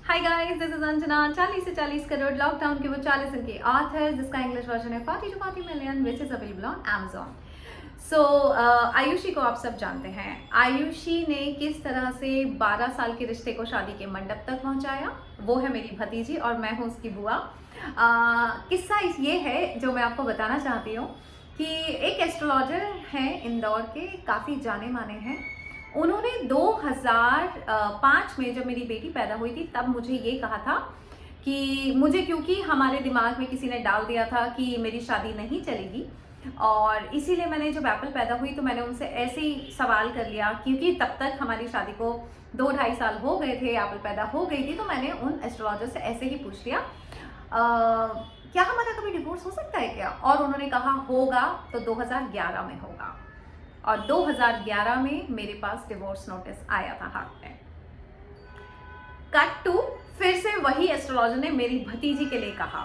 Hi guys, this is Anjana. 40 से 40 crore lockdown के वो 40 दिन के ऑथर, जिसका इंग्लिश वर्जन है 40 to 40 million, which is available on Amazon। सो आयुषी को आप सब जानते हैं। आयुषी ने किस तरह से 12 साल के रिश्ते को शादी के मंडप तक पहुंचाया, वो है मेरी भतीजी और मैं हूं उसकी बुआ। किस्सा ये है जो मैं आपको बताना चाहती हूँ कि एक एस्ट्रोलॉजर हैं इंदौर के, काफ़ी जाने माने हैं। उन्होंने 2005 में जब मेरी बेटी पैदा हुई थी तब मुझे ये कहा था कि मुझे, क्योंकि हमारे दिमाग में किसी ने डाल दिया था कि मेरी शादी नहीं चलेगी, और इसीलिए मैंने जब एप्पल पैदा हुई तो मैंने उनसे ऐसे ही सवाल कर लिया, क्योंकि तब तक हमारी शादी को 2-2.5 साल हो गए थे, एप्पल पैदा हो गई थी। तो मैंने उन एस्ट्रोलॉजर से ऐसे ही पूछ लिया, क्या हमारा कभी डिवोर्स हो सकता है क्या? और उन्होंने कहा होगा तो 2011 में होगा। और 2011 में मेरे पास डिवोर्स नोटिस आया था हाथ में। कट टू, फिर से वही एस्ट्रोलॉजर ने मेरी भतीजी के लिए कहा,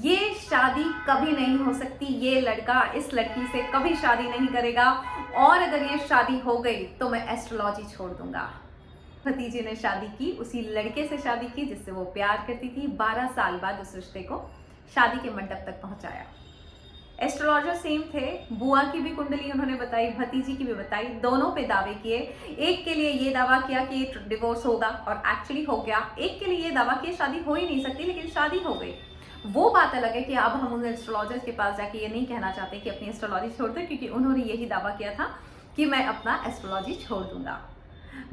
ये शादी कभी नहीं हो सकती, ये लड़का इस लड़की से कभी शादी नहीं करेगा, और अगर ये शादी हो गई तो मैं एस्ट्रोलॉजी छोड़ दूंगा। भतीजी ने शादी की, उसी लड़के से शादी की जिससे वो प्यार करती थी। 12 साल बाद उस रिश्ते को शादी के मंडप तक पहुंचाया। एस्ट्रोलॉजर सेम थे, बुआ की भी कुंडली उन्होंने बताई, भतीजी की भी बताई, दोनों पे दावे किए। एक के लिए ये दावा किया कि डिवोर्स होगा और एक्चुअली हो गया। एक के लिए ये दावा किया शादी हो ही नहीं सकती, लेकिन शादी हो गई। वो बात अलग है कि अब हम उन एस्ट्रोलॉजर के पास जाके ये नहीं कहना चाहते कि अपनी एस्ट्रोलॉजी छोड़ दो, क्योंकि उन्होंने यही दावा किया था कि मैं अपना एस्ट्रोलॉजी छोड़ दूंगा।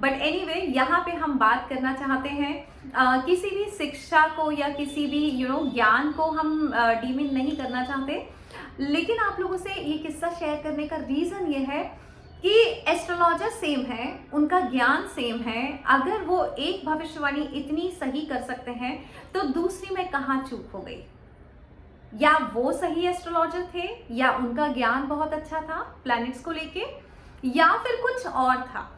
बट एनीवे, यहाँ पे हम बात करना चाहते हैं किसी भी शिक्षा को या किसी भी ज्ञान को हम डीमिन नहीं करना चाहते, लेकिन आप लोगों से ये किस्सा शेयर करने का रीज़न ये है कि एस्ट्रोलॉजर सेम है, उनका ज्ञान सेम है। अगर वो एक भविष्यवाणी इतनी सही कर सकते हैं तो दूसरी में कहाँ चूक हो गई? या वो सही एस्ट्रोलॉजर थे, या उनका ज्ञान बहुत अच्छा था प्लैनेट्स को लेके, या फिर कुछ और था।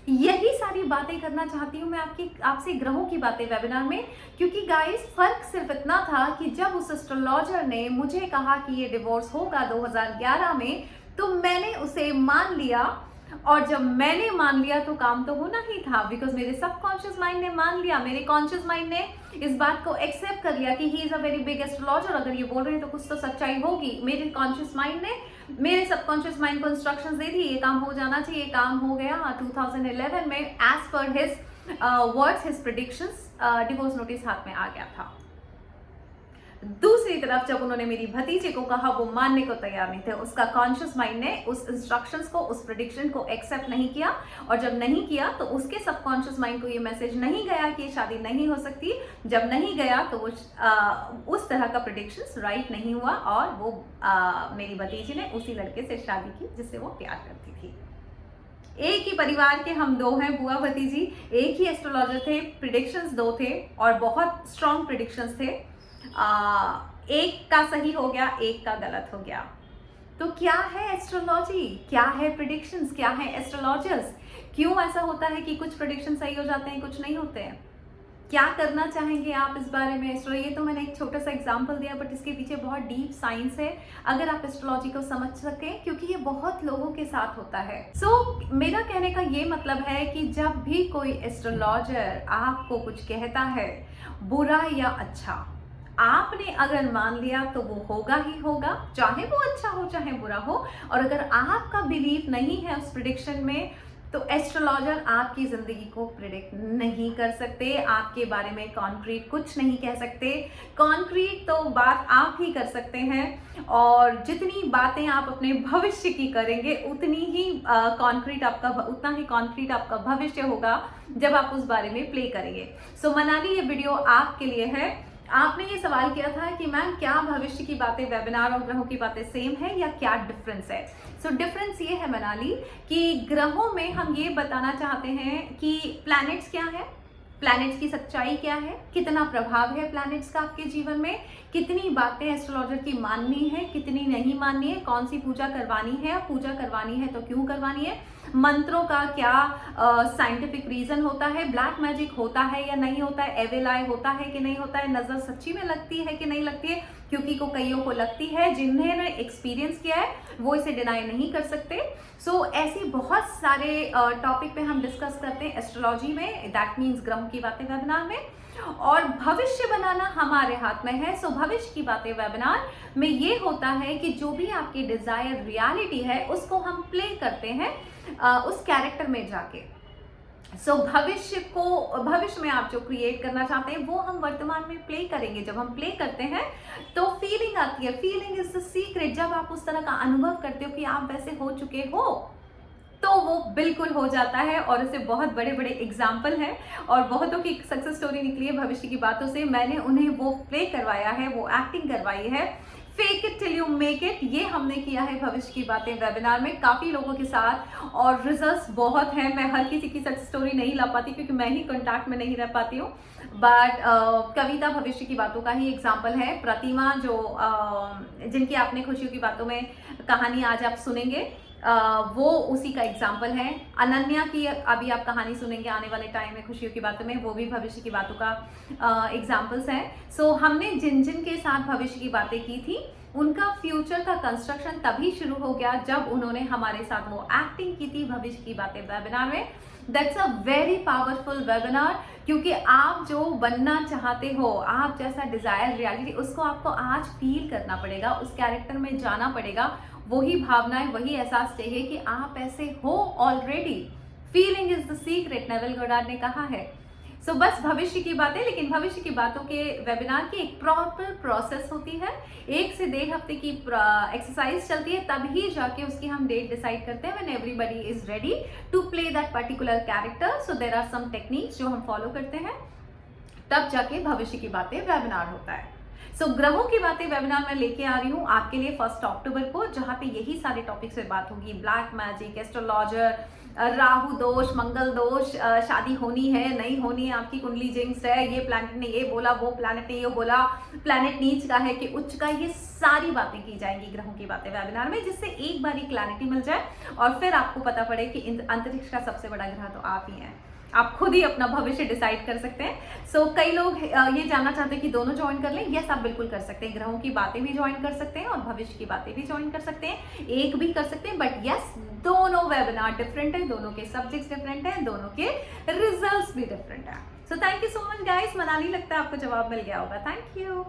यही सारी बातें करना चाहती हूँ मैं आपसे ग्रहों की बातें वेबिनार में, क्योंकि गाइस फर्क सिर्फ इतना था कि जब उस एस्ट्रोलॉजर ने मुझे कहा कि ये डिवोर्स होगा 2011 में, तो मैंने उसे मान लिया। और जब मैंने मान लिया तो काम तो होना ही था, बिकॉज मेरे सबकॉन्शियस माइंड ने मान लिया, मेरे कॉन्शियस माइंड ने इस बात को एक्सेप्ट कर लिया कि he is a very big astrologer. अगर ये बोल रहे हैं तो कुछ तो सच्चाई होगी। मेरे कॉन्शियस माइंड ने मेरे सबकॉन्शियस माइंड को इंस्ट्रक्शंस दे दी, ये काम हो जाना चाहिए, ये काम हो गया। 2011 में as per his words, his predictions, divorce notice हाथ में आ गया था। दूसरी तरफ जब उन्होंने मेरी भतीजे को कहा, वो मानने को तैयार नहीं थे। उसका कॉन्शियस माइंड ने उस इंस्ट्रक्शंस को, उस प्रेडिक्शन को एक्सेप्ट नहीं किया, और जब नहीं किया तो उसके सबकॉन्शियस माइंड को ये मैसेज नहीं गया कि शादी नहीं हो सकती। जब नहीं गया तो वो उस तरह का प्रेडिक्शंस राइट नहीं हुआ, और वो मेरी भतीजी ने उसी लड़के से शादी की जिससे वो प्यार करती थी। एक ही परिवार के हम दो हैं, बुआ भतीजी, एक ही एस्ट्रोलॉजर थे, प्रिडिक्शंस दो थे और बहुत स्ट्रॉन्ग प्रिडिक्शंस थे। एक का सही हो गया, एक का गलत हो गया। तो क्या है एस्ट्रोलॉजी, क्या है प्रिडिक्शंस, क्या है एस्ट्रोलॉजर्स? क्यों ऐसा होता है कि कुछ प्रिडिक्शन सही हो जाते हैं, कुछ नहीं होते हैं? क्या करना चाहेंगे आप इस बारे में? ये तो मैंने एक छोटा सा एग्जांपल दिया, बट इसके पीछे बहुत डीप साइंस है, अगर आप एस्ट्रोलॉजी को समझ सकें, क्योंकि ये बहुत लोगों के साथ होता है। मेरा कहने का ये मतलब है कि जब भी कोई एस्ट्रोलॉजर आपको कुछ कहता है, बुरा या अच्छा, आपने अगर मान लिया तो वो होगा ही होगा, चाहे वो अच्छा हो चाहे बुरा हो। और अगर आपका बिलीफ नहीं है उस प्रिडिक्शन में, तो एस्ट्रोलॉजर आपकी जिंदगी को प्रिडिक्ट नहीं कर सकते, आपके बारे में कॉन्क्रीट कुछ नहीं कह सकते। कॉन्क्रीट तो बात आप ही कर सकते हैं, और जितनी बातें आप अपने भविष्य की करेंगे उतनी ही कॉन्क्रीट आपका भविष्य होगा जब आप उस बारे में प्ले करेंगे। सो मनाली, ये वीडियो आपके लिए है। आपने ये सवाल किया था कि मैम क्या भविष्य की बातें, वेबिनार और ग्रहों की बातें सेम है या क्या डिफरेंस है? डिफरेंस ये है मनाली कि ग्रहों में हम ये बताना चाहते हैं कि प्लैनेट्स क्या है, प्लैनेट्स की सच्चाई क्या है, कितना प्रभाव है प्लैनेट्स का आपके जीवन में, कितनी बातें एस्ट्रोलॉजर की माननी है, कितनी नहीं माननी है, कौन सी पूजा करवानी है, पूजा करवानी है तो क्यों करवानी है। मंत्रों का क्या साइंटिफिक रीजन होता है, ब्लैक मैजिक होता है या नहीं होता है, एविल आई होता है कि नहीं होता है, नजर सच्ची में लगती है कि नहीं लगती है, क्योंकि कईयों को लगती है, जिन्होंने एक्सपीरियंस किया है वो इसे डिनाई नहीं कर सकते। सो ऐसी बहुत सारे टॉपिक पे हम डिस्कस करते हैं एस्ट्रोलॉजी में, दैट मीन्स ग्रहों की बातें वेबिनार में, और भविष्य बनाना हमारे हाथ में है। सो भविष्य की बातें वेबिनार में ये होता है कि जो भी आपकी डिजायर रियलिटी है उसको हम प्ले करते हैं उस कैरेक्टर में जाके। सो भविष्य में आप जो क्रिएट करना चाहते हैं वो हम वर्तमान में प्ले करेंगे। जब हम प्ले करते हैं तो फीलिंग आती है, फीलिंग इज द सीक्रेट। जब आप उस तरह का अनुभव करते हो कि आप वैसे हो चुके हो तो वो बिल्कुल हो जाता है, और उससे बहुत बड़े बड़े एग्जाम्पल हैं और बहुतों की सक्सेस स्टोरी निकली है भविष्य की बातों से। मैंने उन्हें वो प्ले करवाया है, वो एक्टिंग करवाई है। Fake it till you make it, ये हमने किया है भविष्य की बातें वेबिनार में काफ़ी लोगों के साथ, और रिजल्ट्स बहुत हैं। मैं हर किसी की सक्सेस स्टोरी नहीं ला पाती क्योंकि मैं ही कॉन्टैक्ट में नहीं रह पाती हूँ, बट कविता भविष्य की बातों का ही एग्जाम्पल है। प्रतिमा जो जिनकी आपने खुशियों की बातों में कहानी आज आप सुनेंगे, वो उसी का एग्जाम्पल है। अनन्या की अभी आप कहानी सुनेंगे आने वाले टाइम में खुशियों की बातों में, वो भी भविष्य की बातों का एग्जाम्पल्स हैं। सो हमने जिन जिन के साथ भविष्य की बातें की थी उनका फ्यूचर का कंस्ट्रक्शन तभी शुरू हो गया जब उन्होंने हमारे साथ वो एक्टिंग की थी भविष्य की बातें वेबिनार में। That's a very powerful webinar, क्योंकि आप जो बनना चाहते हो, आप जैसा डिजायर रियलिटी, उसको आपको आज फील करना पड़ेगा, उस कैरेक्टर में जाना पड़ेगा। वही भावनाएं, वही एहसास चाहिए कि आप ऐसे हो already. Feeling is the secret, Neville Goddard ने कहा है। सो बस भविष्य की बातें, लेकिन भविष्य की बातों के वेबिनार की एक प्रॉपर प्रोसेस होती है। 1 से 1.5 हफ्ते की एक्सरसाइज चलती है, तभी जाके उसकी हम डेट डिसाइड करते हैं when everybody is ready to play that particular character. So there are some techniques जो हम फॉलो करते हैं, तब जाके भविष्य की बातें वेबिनार होता है। सो ग्रहों की बातें वेबिनार में लेके आ रही हूँ आपके लिए 1 अक्टूबर को, जहाँ पे यही सारे टॉपिक से बात होगी। ब्लैक मैजिक, एस्ट्रोलॉजर, राहु दोष, मंगल दोष, शादी होनी है नहीं होनी है, आपकी कुंडली जिंक्स है, ये प्लैनेट ने ये बोला, वो प्लैनेट ने ये बोला, प्लैनेट नीच का है कि उच्च का, ये सारी बातें की जाएंगी ग्रहों की बातें वेबिनार में, जिससे एक बार क्लैरिटी मिल जाए और फिर आपको पता पड़े कि अंतरिक्ष का सबसे बड़ा ग्रह तो आप ही हैं। आप खुद ही अपना भविष्य डिसाइड कर सकते हैं। सो कई लोग ये जानना चाहते हैं कि दोनों ज्वाइन कर लें। यस, आप बिल्कुल कर सकते हैं। ग्रहों की बातें भी ज्वाइन कर सकते हैं और भविष्य की बातें भी ज्वाइन कर सकते हैं, एक भी कर सकते हैं, बट यस, दोनों वेबिनार डिफरेंट है, दोनों के सब्जेक्ट्स डिफरेंट हैं, दोनों के रिजल्ट्स भी डिफरेंट है। So thank you so much guys. Manali, लगता है आपको जवाब मिल गया होगा। Thank you.